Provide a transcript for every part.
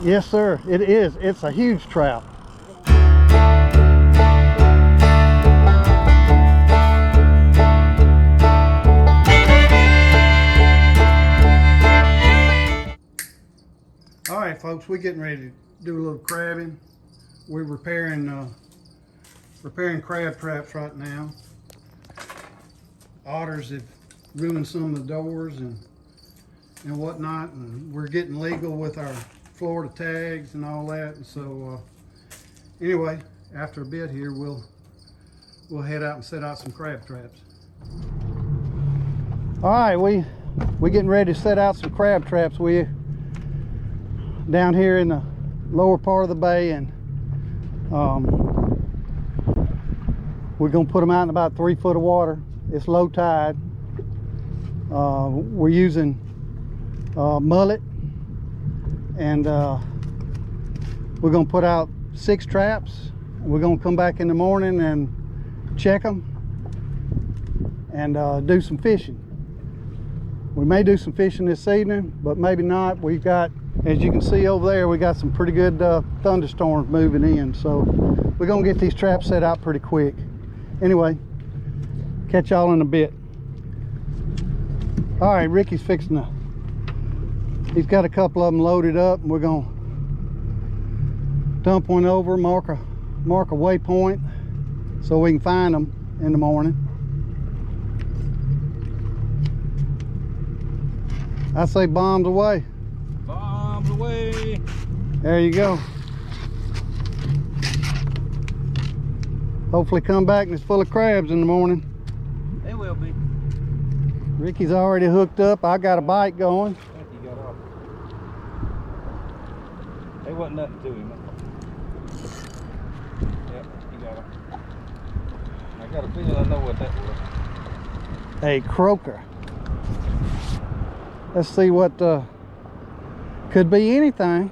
Yes, sir, it is. It's a huge trout. All right, folks, we're getting ready to do a little crabbing. We're repairing crab traps right now. Otters have ruined some of the doors and whatnot, and we're getting legal with our Florida tags and all that. And so anyway, after a bit here, we'll head out and set out some crab traps. All right, we're getting ready to set out some crab traps. We're down here in the lower part of the bay, and we're gonna put them out in about 3 foot of water. It's low tide. We're using mullet, and we're gonna put out 6 traps. We're gonna come back in the morning and check them and do some fishing. We may do some fishing this evening, but maybe not. We've got, as you can see over there, we got some pretty good thunderstorms moving in, so we're gonna get these traps set out pretty quick. Anyway, catch y'all in a bit. All right, Ricky's fixing to, he's got a couple of them loaded up, and we're gonna dump one over, mark a waypoint so we can find them in the morning. I say bombs away. Bombs away. There you go. Hopefully come back and it's full of crabs in the morning. They will be. Ricky's already hooked up. I got a bite going. I think he got off. There wasn't nothing to him. Yep, he got off. I got a feeling I know what that was. A croaker. Let's see what could be anything.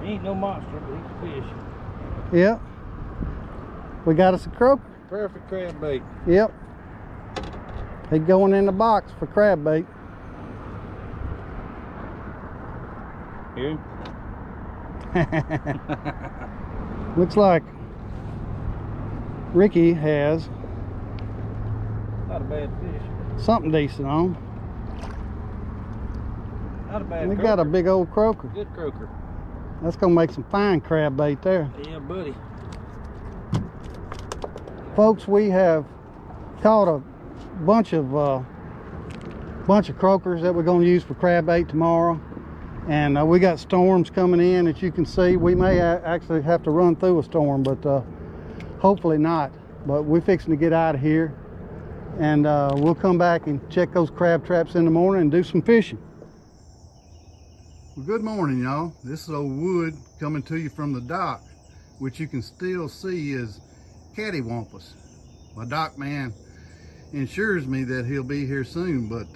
He ain't no monster, but he's a fish. Yep. We got us a croaker. Perfect crab bait. Yep. He's going in the box for crab bait. Hear him? Looks like Ricky has Not a bad fish. something decent on. Not a bad We croaker. got a big old croaker. Good croaker. That's gonna make some fine crab bait there. Yeah, buddy. Folks, we have caught a bunch of croakers that we're going to use for crab bait tomorrow, and we got storms coming in. As you can see, we may actually have to run through a storm, but hopefully not. But we're fixing to get out of here, and we'll come back and check those crab traps in the morning and do some fishing. Well, good morning, y'all. This is old Wood coming to you from the dock, which you can still see is cattywampus. My dock man ensures me that he'll be here soon, but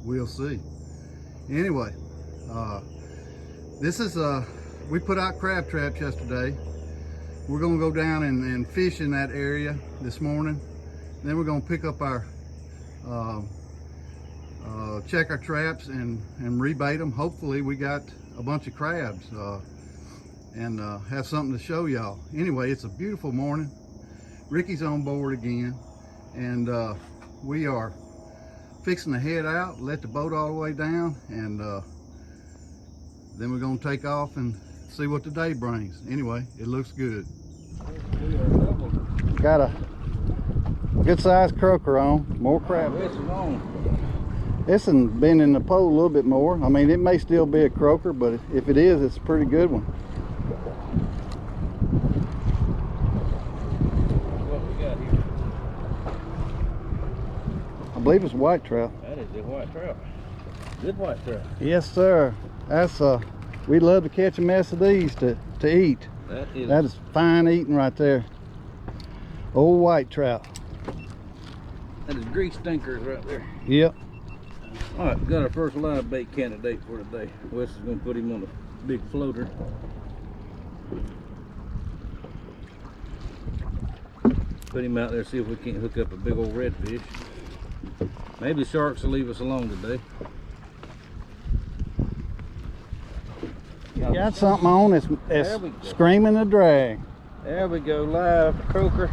we'll see. Anyway, this is we put out crab traps yesterday. We're gonna go down and fish in that area this morning. Then we're gonna pick up our check our traps and rebait them. Hopefully we got a bunch of crabs and have something to show y'all. Anyway, it's a beautiful morning. Ricky's on board again, and we are fixing to head out, let the boat all the way down, and then we're going to take off and see what the day brings. Anyway, it looks good. Got a good sized croaker on, more crab. This one's been in the pole a little bit more. I mean, it may still be a croaker, but if it is, it's a pretty good one. I believe it's white trout. That is a white trout. Good white trout. Yes, sir. That's we love to catch a mess of these to eat. That is fine eating right there. Old white trout. That is grease stinkers right there. Yep. All right, got our first live bait candidate for today. Wes is gonna put him on a big floater. Put him out there, see if we can't hook up a big old redfish. Maybe the sharks will leave us alone today. Got something on that's screaming a drag. There we go, live croaker.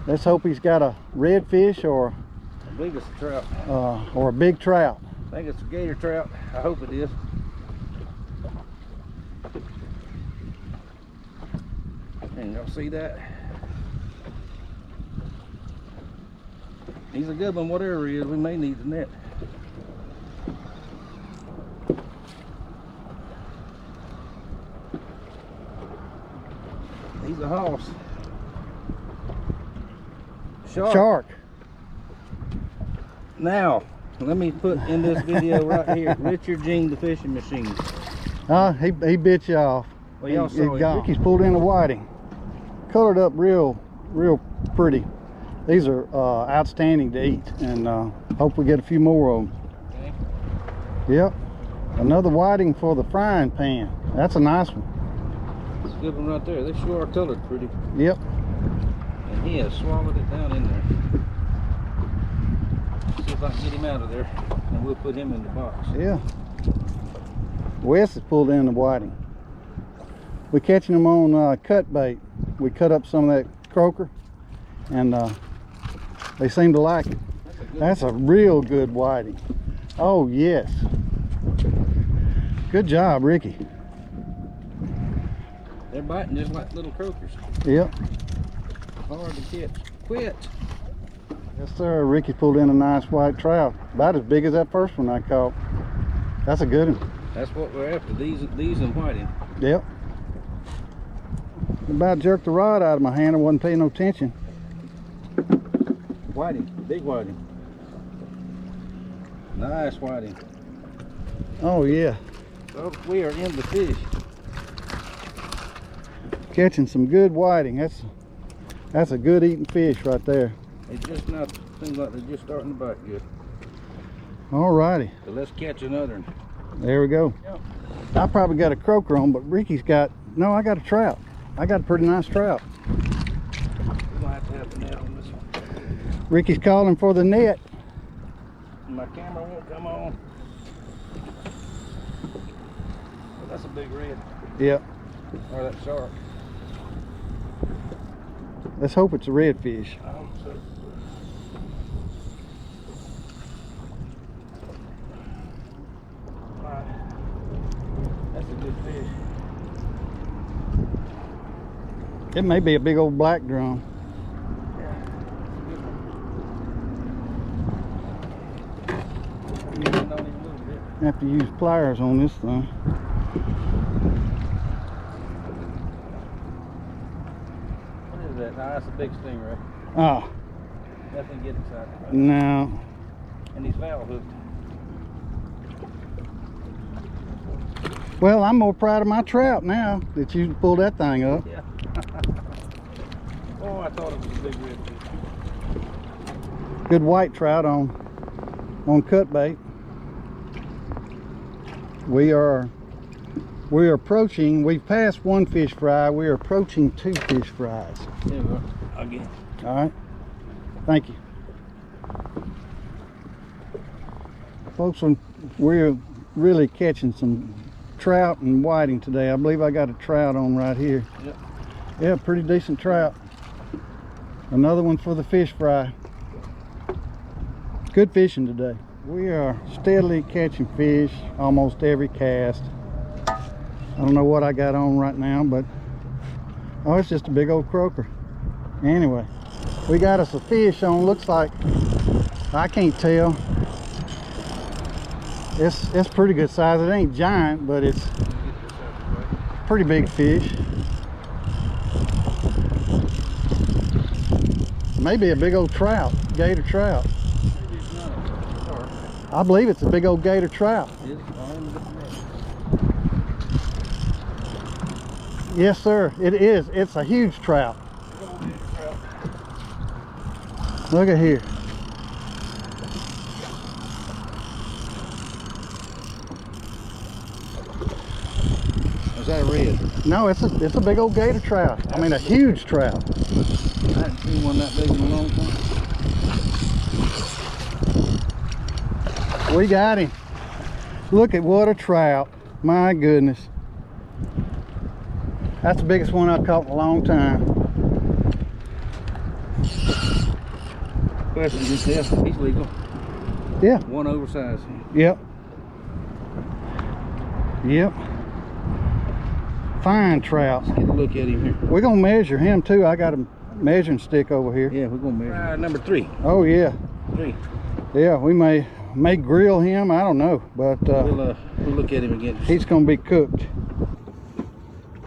Let's hope he's got a redfish or I believe it's a trout. Or a big trout. I think it's a gator trout. I hope it is. And y'all see that? He's a good one, whatever he is. We may need the net. He's a hoss. Shark. Now, let me put in this video right here, Richard Jean the fishing machine. He bit you off. Well, y'all saw it. Ricky's pulled in a whiting. Colored up real pretty. These are outstanding to eat, and hope we get a few more of them. Okay. Yep. Another whiting for the frying pan. That's a nice one. It's a good one right there. They sure are colored pretty. Yep. And he has swallowed it down in there. See if I can get him out of there, and we'll put him in the box. Yeah. Wes has pulled in the whiting. We're catching them on cut bait. We cut up some of that croaker, and they seem to like it. That's a real good whiting. Oh yes. Good job, Ricky. They're biting just like little croakers. Yep. Hard to catch. Quit. Yes sir, Ricky pulled in a nice white trout. About as big as that first one I caught. That's a good one. That's what we're after, these and whiting. Yep. About jerked the rod out of my hand. I wasn't paying no attention. Whiting, big whiting. Nice whiting. Oh yeah. So we are in the fish. Catching some good whiting. That's a good eating fish right there. They just not seem like they're just starting to bite good. All righty. So let's catch another one. There we go. Yep. I probably got a croaker on, but Ricky's got, no, I got a trout. I got a pretty nice trout. We might have to have the net on this one. Ricky's calling for the net. My camera won't come on. Well, that's a big red. Yep. Or that shark. Let's hope it's a redfish. I hope so. That's a good fish. It may be a big old black drum. Yeah. Don't even move it. I have to use pliers on this thing. What is that? Nah, that's a big stingray. Oh, Nothing to get excited about. no. And he's foul hooked. Well, I'm more proud of my trout now that you pulled that thing up. Yeah. Oh, I thought it was a big redfish. Good white trout on cut bait. We're approaching, we've passed one fish fry, we're approaching 2 fish fries. There we go. Again. All right, thank you. Folks, we're really catching some trout and whiting today. I believe I got a trout on right here. Yep. Yeah, pretty decent trout. Another one for the fish fry. Good fishing today. We are steadily catching fish almost every cast. I don't know what I got on right now, but oh, it's just a big old croaker. Anyway, we got us a fish on. Looks like, I can't tell. It's pretty good size. It ain't giant, but it's pretty big fish. Maybe a big old trout, gator trout. Maybe it's not a shark. I believe it's a big old gator trout. It is. Yes, sir, it is. It's a huge trout. Look at here. Is that a red? No, it's a big old gator trout. I mean, a huge trout. I haven't seen one that big in a long time. We got him. Look at what a trout. My goodness. That's the biggest one I've caught in a long time. Question is this, he's legal. Yeah. One oversized. Yep. Yep. Fine trout. Let's get a look at him here. We're gonna measure him too. I got a measuring stick over here. Yeah, we're gonna measure. Number 3. Oh yeah. 3. Yeah, we may grill him. I don't know, but We'll look at him again. he's gonna be cooked.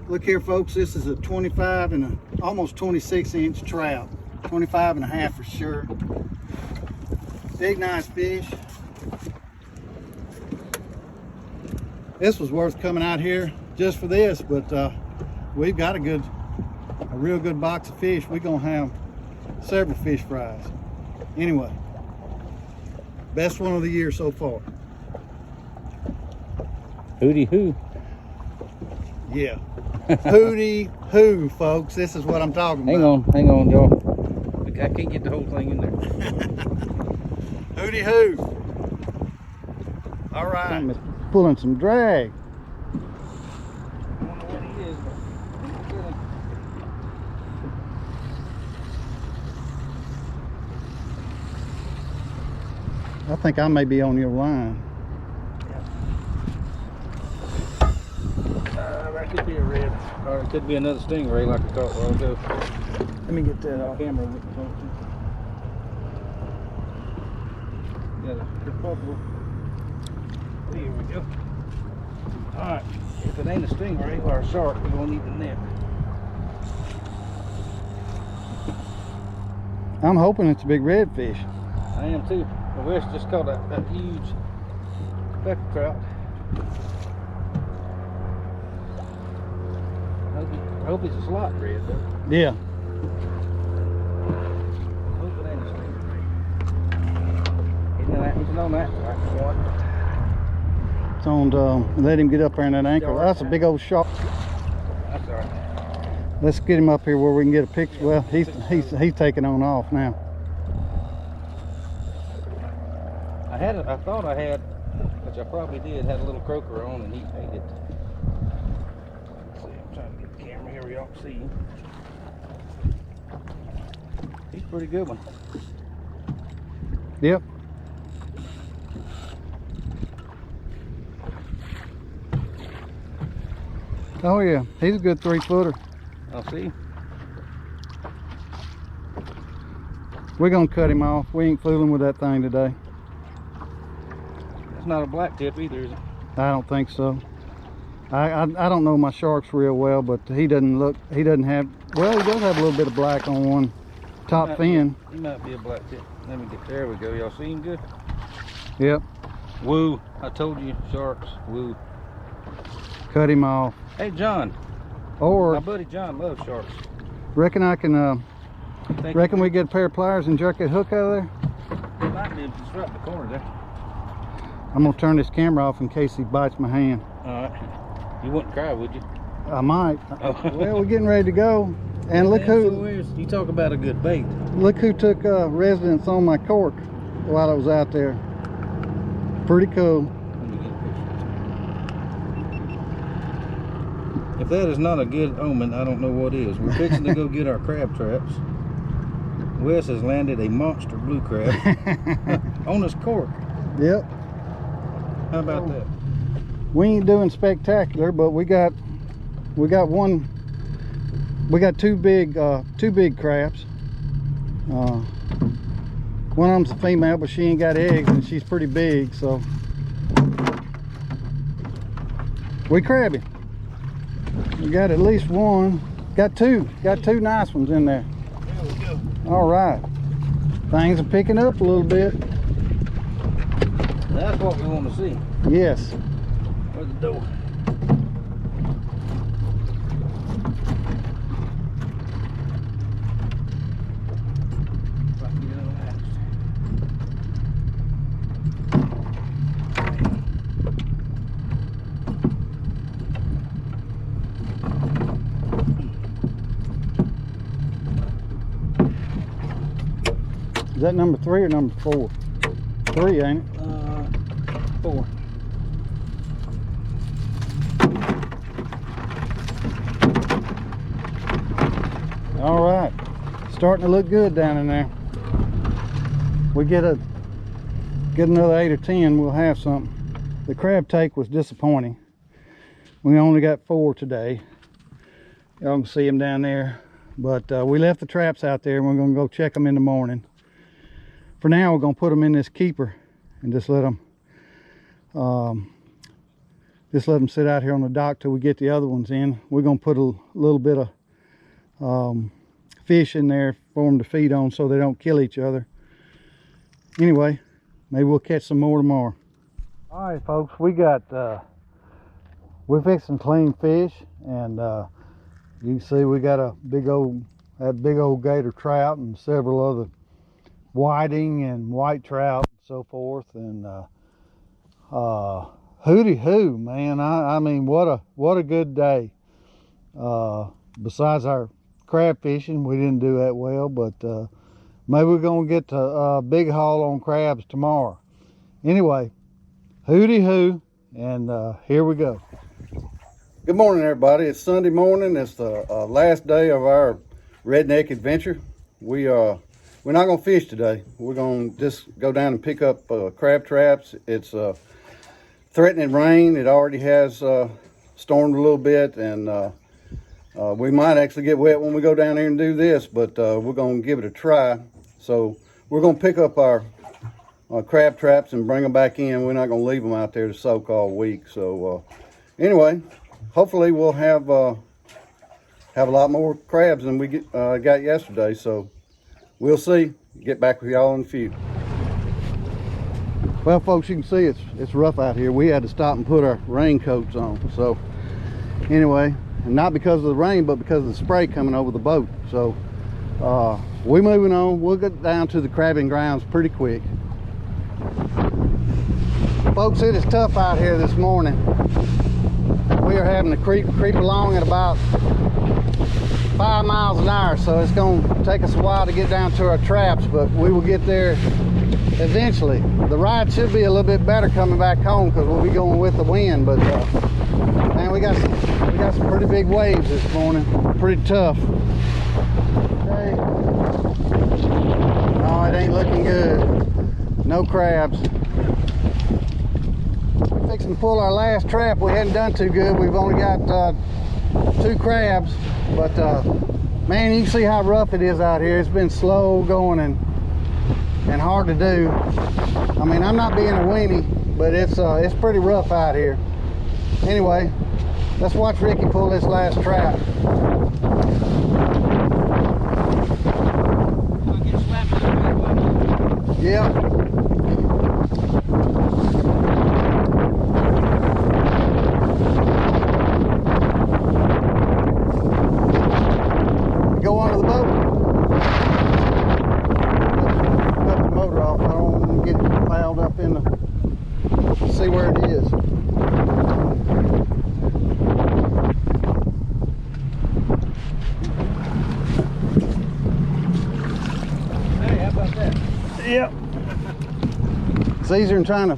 Look here, folks. This is a 25 and a almost 26 inch trout. 25 and a half for sure. Big, nice fish. This was worth coming out here just for this, but we've got a real good box of fish. We're gonna have several fish fries. Anyway, best one of the year so far. Hooty Hoo. Yeah. Hooty Hoo, folks. This is what I'm talking about. Hang on, y'all. I can't get the whole thing in there. Hooty Hoo. All right. Something is pulling some drag. I don't know what he is, but I think I may be on your line. that could be a red. Or it could be another stingray like I caught a while ago. Let me get that off. Camera with the phone. Yeah, the purple. Here we go. Alright, if it ain't a stingray or a shark, we're gonna need the net. I'm hoping it's a big redfish. I am too. The West just caught that huge speckled trout. I hope it's a slot red though. Yeah. Hope it ain't a stingray. He's on that one. It's on let him get up there in that ankle. That's a big old shark. That's all right. Let's get him up here where we can get a picture. Well, he's taking on off now. I thought I had, which I probably did, had a little croaker on and he ate it. Let's see, I'm trying to get the camera here where y'all can see him. He's a pretty good one. Yep. Oh yeah, he's a good 3-footer. I'll see. We're gonna cut him off. We ain't fooling with that thing today. It's not a black tip either, is it? I don't think so. I don't know my sharks real well, but he doesn't have, well, he does have a little bit of black on one top fin. He might be a black tip. Let me get, there we go. Y'all see him good? Yep. Woo. I told you, sharks. Woo. Cut him off. Hey, John. Or My buddy John loves sharks. reckon I can, reckon we get a pair of pliers and jerk that hook out of there? It might be just right in the corner there. I'm gonna turn this camera off in case he bites my hand. All right. You wouldn't cry, would you? I might. Oh. Well, we're getting ready to go. And look You talk about a good bait. who took residence on my cork while I was out there. Pretty cool. Let me get a picture. If that is not a good omen, I don't know what is. We're fixing to go get our crab traps. Wes has landed a monster blue crab on his cork. Yep. How about that? We ain't doing spectacular, but we got two big crabs. One of them's a female, but she ain't got eggs and she's pretty big, so we crabbing. We got at least one. Got two nice ones in there. There we go. All right, things are picking up a little bit. That's what we want to see. Yes. Where's the door? Is that number 3 or number 4? 3, ain't it? 4. All right, starting to look good down in there. We get another 8 or 10, we'll have something. The crab take was disappointing. We only got 4 today. Y'all can see them down there. But we left the traps out there and we're gonna go check them in the morning. For now, we're gonna put them in this keeper and just let them sit out here on the dock till we get the other ones in. We're gonna put a little bit of fish in there for them to feed on so they don't kill each other. Anyway, maybe we'll catch some more tomorrow. All right, folks, we're fixing clean fish, and you can see we got that big old gator trout and several other whiting and white trout and so forth. And Hooty Hoo, man, I mean, what a good day. Besides our crab fishing, we didn't do that well, but maybe we're gonna get to a big haul on crabs tomorrow. Anyway, Hooty Hoo, and here we go. Good morning, everybody. It's Sunday morning. It's the last day of our redneck adventure. We're not gonna fish today. We're gonna just go down and pick up crab traps. It's threatening rain. It already has stormed a little bit, and we might actually get wet when we go down there and do this, but we're gonna give it a try. So we're gonna pick up our crab traps and bring them back in. We're not gonna leave them out there to soak all week. So anyway, hopefully we'll have a lot more crabs than we got yesterday. So we'll see. Get back with y'all in a few. Well, folks, you can see it's rough out here. We had to stop and put our raincoats on. So anyway, and not because of the rain, but because of the spray coming over the boat. So we're moving on. We'll get down to the crabbing grounds pretty quick. Folks, it is tough out here this morning. We are having to creep along at about 5 miles an hour, so it's going to take us a while to get down to our traps, but we will get there eventually. The ride should be a little bit better coming back home because we'll be going with the wind, but man, we got some pretty big waves this morning. Pretty tough. Okay. No, it ain't looking good. No crabs. We're fixing to pull our last trap. We hadn't done too good. We've only got 2 crabs, but man, you can see how rough it is out here. It's been slow going and hard to do. I mean, I'm not being a weenie, but it's pretty rough out here. Anyway, let's watch Ricky pull this last trap. Yep. Go onto the boat. Cut the motor off. I don't want to get it fouled up in the. See where it is. Hey, how about that? Yep. It's easier than trying to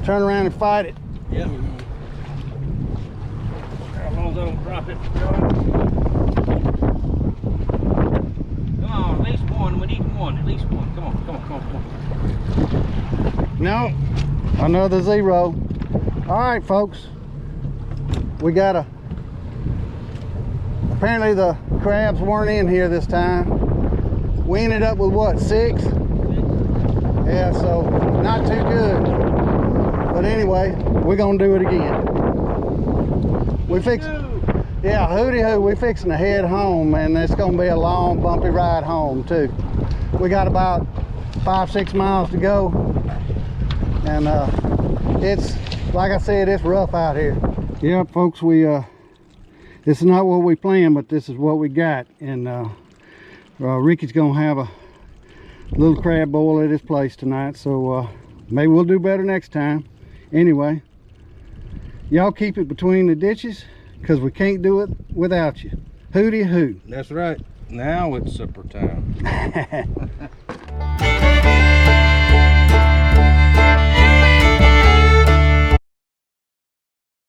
turn around and fight it. Yep. As long as I don't drop it. Come on, at least one. We need one. At least one. Come on, come on, come on, come on. No, another 0. All right, folks. We got apparently the crabs weren't in here this time. We ended up with what, 6? Yeah, so not too good. But anyway, we're gonna do it again. Yeah, Hooty Hoo, we're fixing to head home, and it's gonna be a long, bumpy ride home too. We got about 5-6 miles to go, and it's, like I said, it's rough out here. Yeah, folks, this is not what we planned, but this is what we got, and Ricky's gonna have a little crab boil at his place tonight, so maybe we'll do better next time. Anyway, y'all keep it between the ditches, because we can't do it without you. Hooty Hoo. That's right. Now it's supper time.